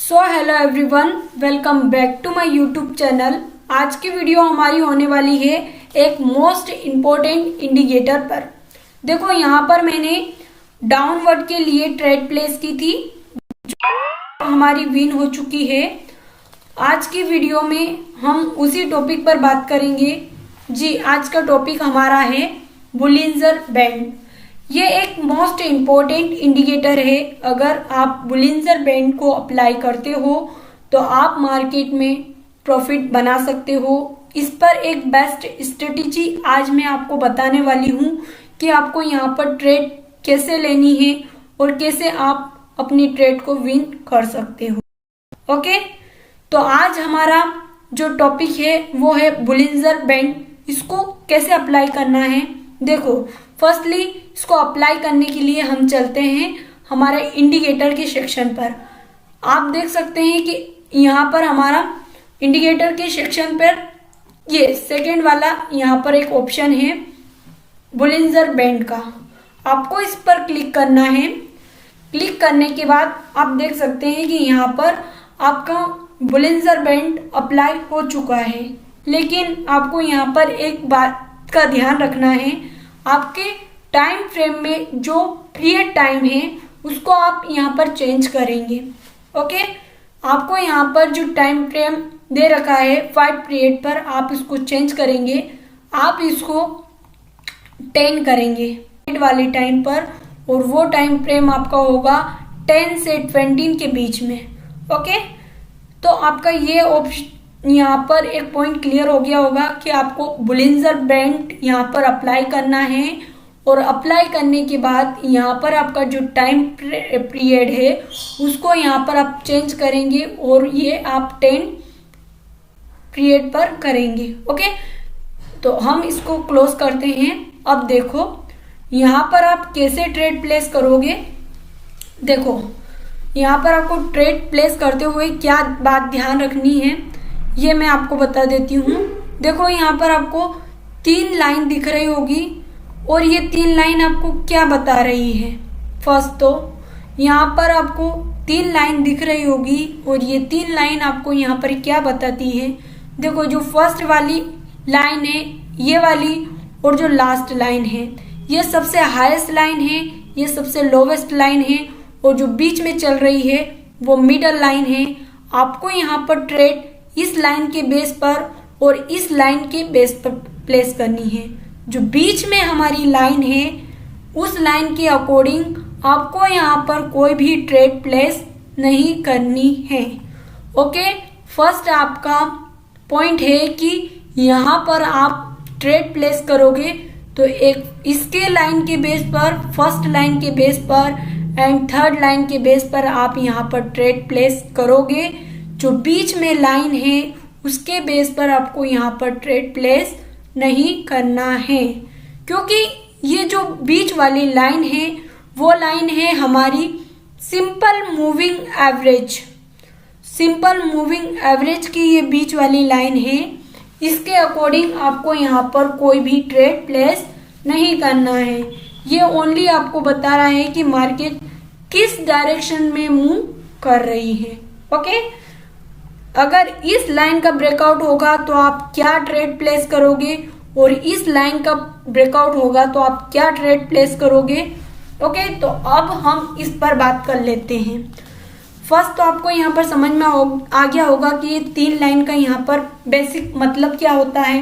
Hello everyone, welcome back to my YouTube channel. आज की video हमारी होने वाली है एक मोस्ट इम्पोर्टेंट इंडिकेटर पर। देखो यहाँ पर मैंने डाउनवर्ड के लिए ट्रेड प्लेस की थी, जो हमारी विन हो चुकी है। आज की वीडियो में हम उसी टॉपिक पर बात करेंगे। जी, आज का टॉपिक हमारा है बोलिंजर बैंड। ये एक मोस्ट इम्पोर्टेंट इंडिकेटर है। अगर आप बोलिंजर बैंड को अप्लाई करते हो तो आप मार्केट में प्रॉफिट बना सकते हो। इस पर एक बेस्ट स्ट्रेटेजी आज मैं आपको बताने वाली हूँ कि आपको यहाँ पर ट्रेड कैसे लेनी है और कैसे आप अपनी ट्रेड को विन कर सकते हो। ओके, तो आज हमारा जो टॉपिक है वो है बोलिंजर बैंड। इसको कैसे अप्लाई करना है। देखो, फर्स्टली इसको अप्लाई करने के लिए हम चलते हैं हमारे इंडिकेटर के सेक्शन पर। आप देख सकते हैं कि यहाँ पर हमारा इंडिकेटर के सेक्शन पर ये सेकेंड वाला यहाँ पर एक ऑप्शन है बोलिंजर बैंड का। आपको इस पर क्लिक करना है। क्लिक करने के बाद आप देख सकते हैं कि यहाँ पर आपका बोलिंजर बैंड अप्लाई हो चुका है। लेकिन आपको यहाँ पर एक बात का ध्यान रखना है, आपके टाइम फ्रेम में जो पीरियड टाइम है उसको आप यहाँ पर चेंज करेंगे। ओके, आपको यहाँ पर जो टाइम फ्रेम दे रखा है 5 पीरियड पर, आप इसको चेंज करेंगे। आप इसको 10 करेंगे वाले टाइम पर, और वो टाइम फ्रेम आपका होगा 10 से 20 के बीच में। ओके, तो आपका ये ऑप्शन यहाँ पर एक पॉइंट क्लियर हो गया होगा कि आपको बोलिंजर बैंड यहाँ पर अप्लाई करना है। और अप्लाई करने के बाद यहाँ पर आपका जो टाइम पीरियड है उसको यहाँ पर आप चेंज करेंगे और ये आप 10 पीरियड पर करेंगे। ओके, तो हम इसको क्लोज करते हैं। अब देखो यहाँ पर आप कैसे ट्रेड प्लेस करोगे। देखो यहाँ पर आपको ट्रेड प्लेस करते हुए क्या बात ध्यान रखनी है ये मैं आपको बता देती हूँ। देखो यहाँ पर आपको 3 लाइन दिख रही होगी और ये 3 लाइन आपको क्या बता रही है। फर्स्ट तो यहाँ पर आपको 3 लाइन दिख रही होगी और ये 3 लाइन आपको यहाँ पर क्या बताती है। देखो, जो फर्स्ट वाली लाइन है ये वाली, और जो लास्ट लाइन है ये सबसे हाईएस्ट लाइन है, ये सबसे लोवेस्ट लाइन है, और जो बीच में चल रही है वो मिडल लाइन है। आपको यहाँ पर ट्रेड इस लाइन के बेस पर और इस लाइन के बेस पर प्लेस करनी है। जो बीच में हमारी लाइन है उस लाइन के अकॉर्डिंग आपको यहाँ पर कोई भी ट्रेड प्लेस नहीं करनी है। ओके, फर्स्ट आपका पॉइंट है कि यहाँ पर आप ट्रेड प्लेस करोगे तो एक इसके लाइन के बेस पर, फर्स्ट लाइन के बेस पर एंड थर्ड लाइन के बेस पर आप यहाँ पर ट्रेड प्लेस करोगे। जो बीच में लाइन है उसके बेस पर आपको यहाँ पर ट्रेड प्लेस नहीं करना है, क्योंकि ये जो बीच वाली लाइन है वो लाइन है हमारी simple moving average. Simple moving average की ये बीच वाली लाइन है। इसके अकॉर्डिंग आपको यहाँ पर कोई भी ट्रेड प्लेस नहीं करना है। ये ओनली आपको बता रहा है कि मार्केट किस डायरेक्शन में मूव कर रही है। ओके, अगर इस लाइन का ब्रेकआउट होगा तो आप क्या ट्रेड प्लेस करोगे और इस लाइन का ब्रेकआउट होगा तो आप क्या ट्रेड प्लेस करोगे। ओके, तो अब हम इस पर बात कर लेते हैं। फर्स्ट तो आपको यहाँ पर समझ में आ गया होगा कि ये 3 लाइन का यहाँ पर बेसिक मतलब क्या होता है,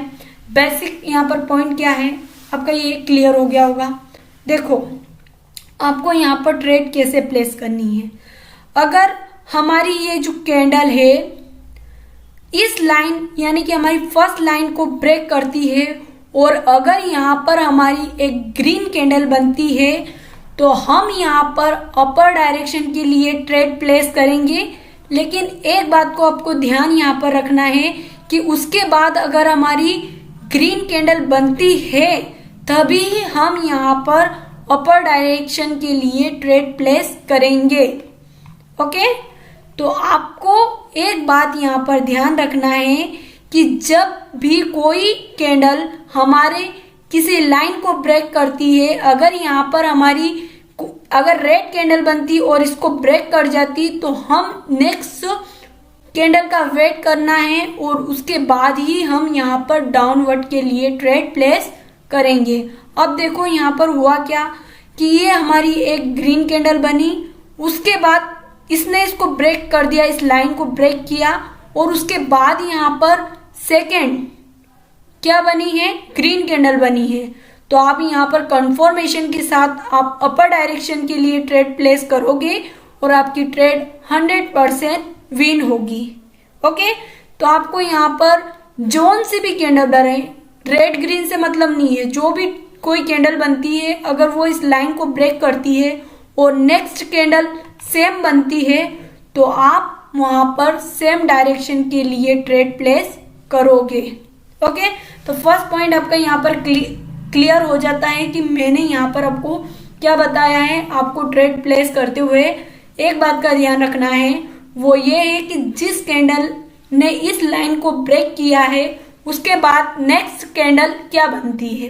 बेसिक यहाँ पर पॉइंट क्या है, आपका ये क्लियर हो गया होगा। देखो, आपको यहाँ पर ट्रेड कैसे प्लेस करनी है। अगर हमारी ये जो कैंडल है इस लाइन यानी कि हमारी फर्स्ट लाइन को ब्रेक करती है और अगर यहाँ पर हमारी एक ग्रीन कैंडल बनती है तो हम यहाँ पर अपर डायरेक्शन के लिए ट्रेड प्लेस करेंगे। लेकिन एक बात को आपको ध्यान यहाँ पर रखना है कि उसके बाद अगर हमारी ग्रीन कैंडल बनती है तभी हम यहाँ पर अपर डायरेक्शन के लिए ट्रेड प्लेस करेंगे। ओके, तो आपको एक बात यहाँ पर ध्यान रखना है कि जब भी कोई कैंडल हमारे किसी लाइन को ब्रेक करती है, अगर यहाँ पर हमारी अगर रेड कैंडल बनती और इसको ब्रेक कर जाती तो हम नेक्स्ट कैंडल का वेट करना है और उसके बाद ही हम यहाँ पर डाउनवर्ड के लिए ट्रेड प्लेस करेंगे। अब देखो यहाँ पर हुआ क्या कि ये हमारी एक ग्रीन कैंडल बनी, उसके बाद इसने इसको ब्रेक कर दिया, इस लाइन को ब्रेक किया और उसके बाद यहाँ पर सेकेंड क्या बनी है, ग्रीन कैंडल बनी है। तो आप यहाँ पर कंफर्मेशन के साथ आप अपर डायरेक्शन के लिए ट्रेड प्लेस करोगे और आपकी ट्रेड 100% विन होगी। ओके, तो आपको यहाँ पर जोन से भी कैंडल बने, रेड ग्रीन से मतलब नहीं है, जो भी कोई कैंडल बनती है अगर वो इस लाइन को ब्रेक करती है और नेक्स्ट कैंडल सेम बनती है तो आप वहां पर सेम डायरेक्शन के लिए ट्रेड प्लेस करोगे। ओके, तो फर्स्ट पॉइंट आपका यहाँ पर क्लियर हो जाता है कि मैंने यहाँ पर आपको क्या बताया है। आपको ट्रेड प्लेस करते हुए एक बात का ध्यान रखना है, वो ये है कि जिस कैंडल ने इस लाइन को ब्रेक किया है उसके बाद नेक्स्ट कैंडल क्या बनती है।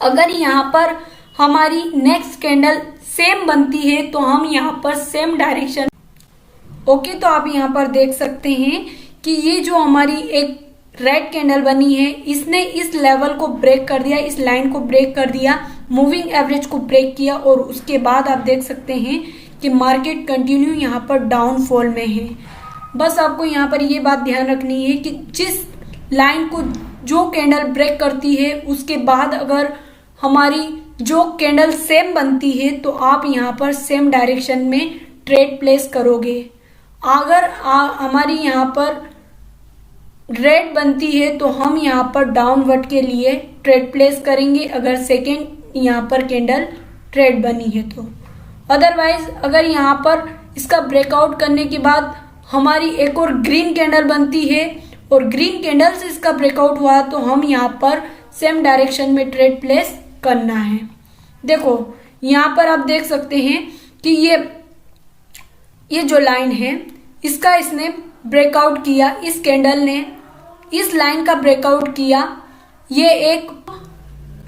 अगर यहाँ पर हमारी नेक्स्ट कैंडल सेम बनती है तो हम यहाँ पर सेम डायरेक्शन। ओके, तो आप यहाँ पर देख सकते हैं कि ये जो हमारी एक रेड कैंडल बनी है इसने इस लेवल को ब्रेक कर दिया, इस लाइन को ब्रेक कर दिया, मूविंग एवरेज को ब्रेक किया और उसके बाद आप देख सकते हैं कि मार्केट कंटिन्यू यहाँ पर डाउनफॉल में है। बस आपको यहाँ पर ये बात ध्यान रखनी है कि जिस लाइन को जो कैंडल ब्रेक करती है उसके बाद अगर हमारी जो कैंडल सेम बनती है तो आप यहाँ पर सेम डायरेक्शन में ट्रेड प्लेस करोगे। अगर हमारी यहाँ पर रेड बनती है तो हम यहाँ पर डाउनवर्ड के लिए ट्रेड प्लेस करेंगे अगर सेकेंड यहाँ पर कैंडल ट्रेड बनी है तो। अदरवाइज अगर यहाँ पर इसका ब्रेकआउट करने के बाद हमारी एक और ग्रीन कैंडल बनती है और ग्रीन कैंडल से इसका ब्रेकआउट हुआ तो हम यहाँ पर सेम डायरेक्शन में ट्रेड प्लेस करना है। देखो यहाँ पर आप देख सकते हैं कि ये जो लाइन है इसका इसने ब्रेकआउट किया, इस कैंडल ने इस लाइन का ब्रेकआउट किया, ये एक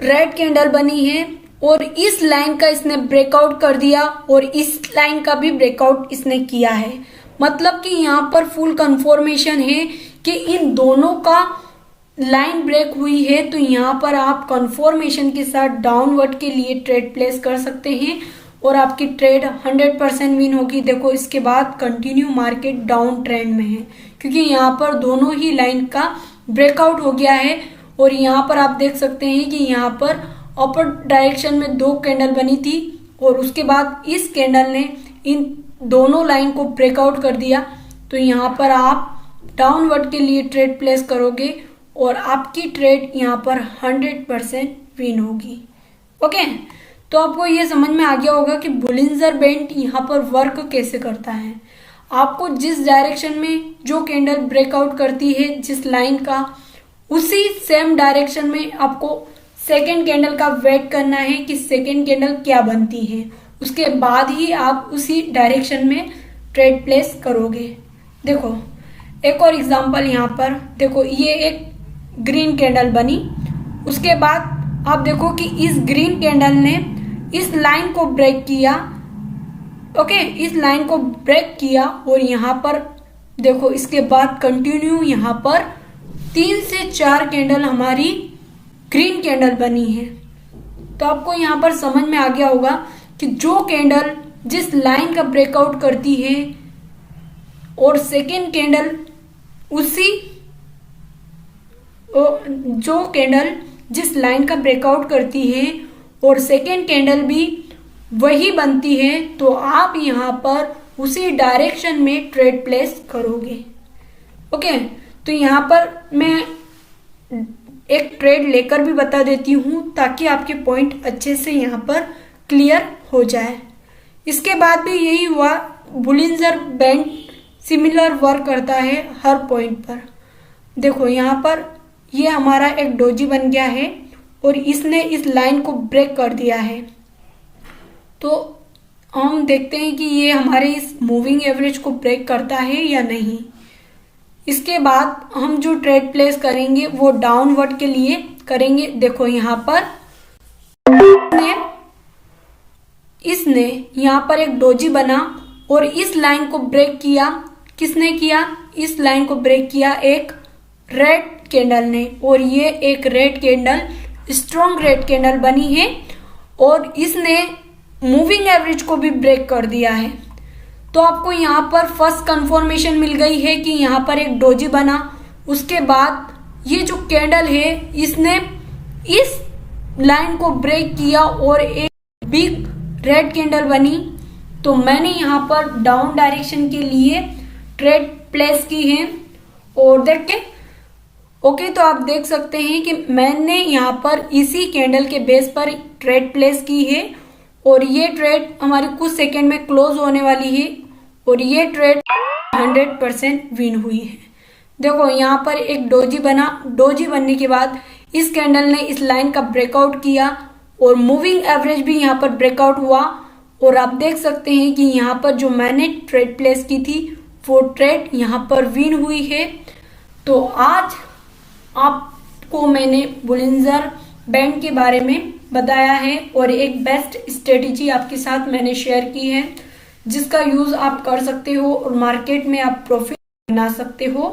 रेड कैंडल बनी है और इस लाइन का इसने ब्रेकआउट कर दिया और इस लाइन का भी ब्रेकआउट इसने किया है। मतलब कि यहाँ पर फुल कंफर्मेशन है कि इन दोनों का लाइन ब्रेक हुई है, तो यहाँ पर आप कंफर्मेशन के साथ डाउनवर्ड के लिए ट्रेड प्लेस कर सकते हैं और आपकी ट्रेड 100% विन होगी। देखो इसके बाद कंटिन्यू मार्केट डाउन ट्रेंड में है क्योंकि यहाँ पर दोनों ही लाइन का ब्रेकआउट हो गया है और यहाँ पर आप देख सकते हैं कि यहाँ पर अपर डायरेक्शन में दो कैंडल बनी थी और उसके बाद इस कैंडल ने इन दोनों लाइन को ब्रेकआउट कर दिया। तो यहाँ पर आप डाउनवर्ड के लिए ट्रेड प्लेस करोगे और आपकी ट्रेड यहाँ पर 100% विन होगी। ओके, तो आपको ये समझ में आ गया होगा कि बोलिंजर बैंड यहाँ पर वर्क कैसे करता है। आपको जिस डायरेक्शन में जो कैंडल ब्रेकआउट करती है जिस लाइन का, उसी सेम डायरेक्शन में आपको सेकेंड कैंडल का वेट करना है कि सेकेंड कैंडल क्या बनती है, उसके बाद ही आप उसी डायरेक्शन में ट्रेड प्लेस करोगे। देखो एक और एग्जांपल यहाँ पर देखो, ये एक ग्रीन कैंडल बनी, उसके बाद आप देखो कि इस ग्रीन कैंडल ने इस लाइन को ब्रेक किया। ओके, इस लाइन को ब्रेक किया और यहाँ पर देखो इसके बाद कंटिन्यू यहाँ पर 3 से 4 कैंडल हमारी ग्रीन कैंडल बनी है। तो आपको यहाँ पर समझ में आ गया होगा कि जो कैंडल जिस लाइन का ब्रेकआउट करती है और सेकेंड कैंडल उसी जो कैंडल जिस लाइन का ब्रेकआउट करती है और सेकेंड कैंडल भी वही बनती है, तो आप यहाँ पर उसी डायरेक्शन में ट्रेड प्लेस करोगे। ओके, तो यहाँ पर मैं एक ट्रेड लेकर भी बता देती हूँ ताकि आपके पॉइंट अच्छे से यहाँ पर क्लियर हो जाए। इसके बाद भी यही हुआ, बोलिंजर बैंड सिमिलर वर्क करता है हर पॉइंट पर। देखो यहाँ पर ये हमारा एक डोजी बन गया है और इसने इस लाइन को ब्रेक कर दिया है। तो हम देखते हैं कि ये हमारे इस मूविंग एवरेज को ब्रेक करता है या नहीं। इसके बाद हम जो ट्रेड प्लेस करेंगे वो डाउनवर्ड के लिए करेंगे। देखो यहाँ पर इस इसने यहाँ पर एक डोजी बना और इस लाइन को ब्रेक किया। किसने किया? इस लाइन को ब्रेक किया एक रेड कैंडल ने, और ये एक red candle, strong red candle बनी है और इसने मूविंग एवरेज को भी ब्रेक कर दिया है। तो आपको यहाँ पर फर्स्ट कंफर्मेशन मिल गई है कि यहाँ पर एक डोजी बना, उसके बाद ये जो कैंडल है इसने इस लाइन को ब्रेक किया और एक बिग रेड कैंडल बनी। तो मैंने यहाँ पर डाउन डायरेक्शन के लिए ट्रेड प्लेस की है और देखें ओके। तो आप देख सकते हैं कि मैंने यहाँ पर इसी कैंडल के बेस पर ट्रेड प्लेस की है और ये ट्रेड हमारी कुछ सेकंड में क्लोज होने वाली है और ये ट्रेड 100% विन हुई है। देखो यहाँ पर एक डोजी बना, डोजी बनने के बाद इस कैंडल ने इस लाइन का ब्रेकआउट किया और मूविंग एवरेज भी यहाँ पर ब्रेकआउट हुआ और आप देख सकते हैं कि यहाँ पर जो मैंने ट्रेड प्लेस की थी वो ट्रेड यहाँ पर विन हुई है। तो आज आपको मैंने बोलिंजर बैंड के बारे में बताया है और एक बेस्ट स्ट्रेटेजी आपके साथ मैंने शेयर की है जिसका यूज आप कर सकते हो और मार्केट में आप प्रॉफिट बना सकते हो।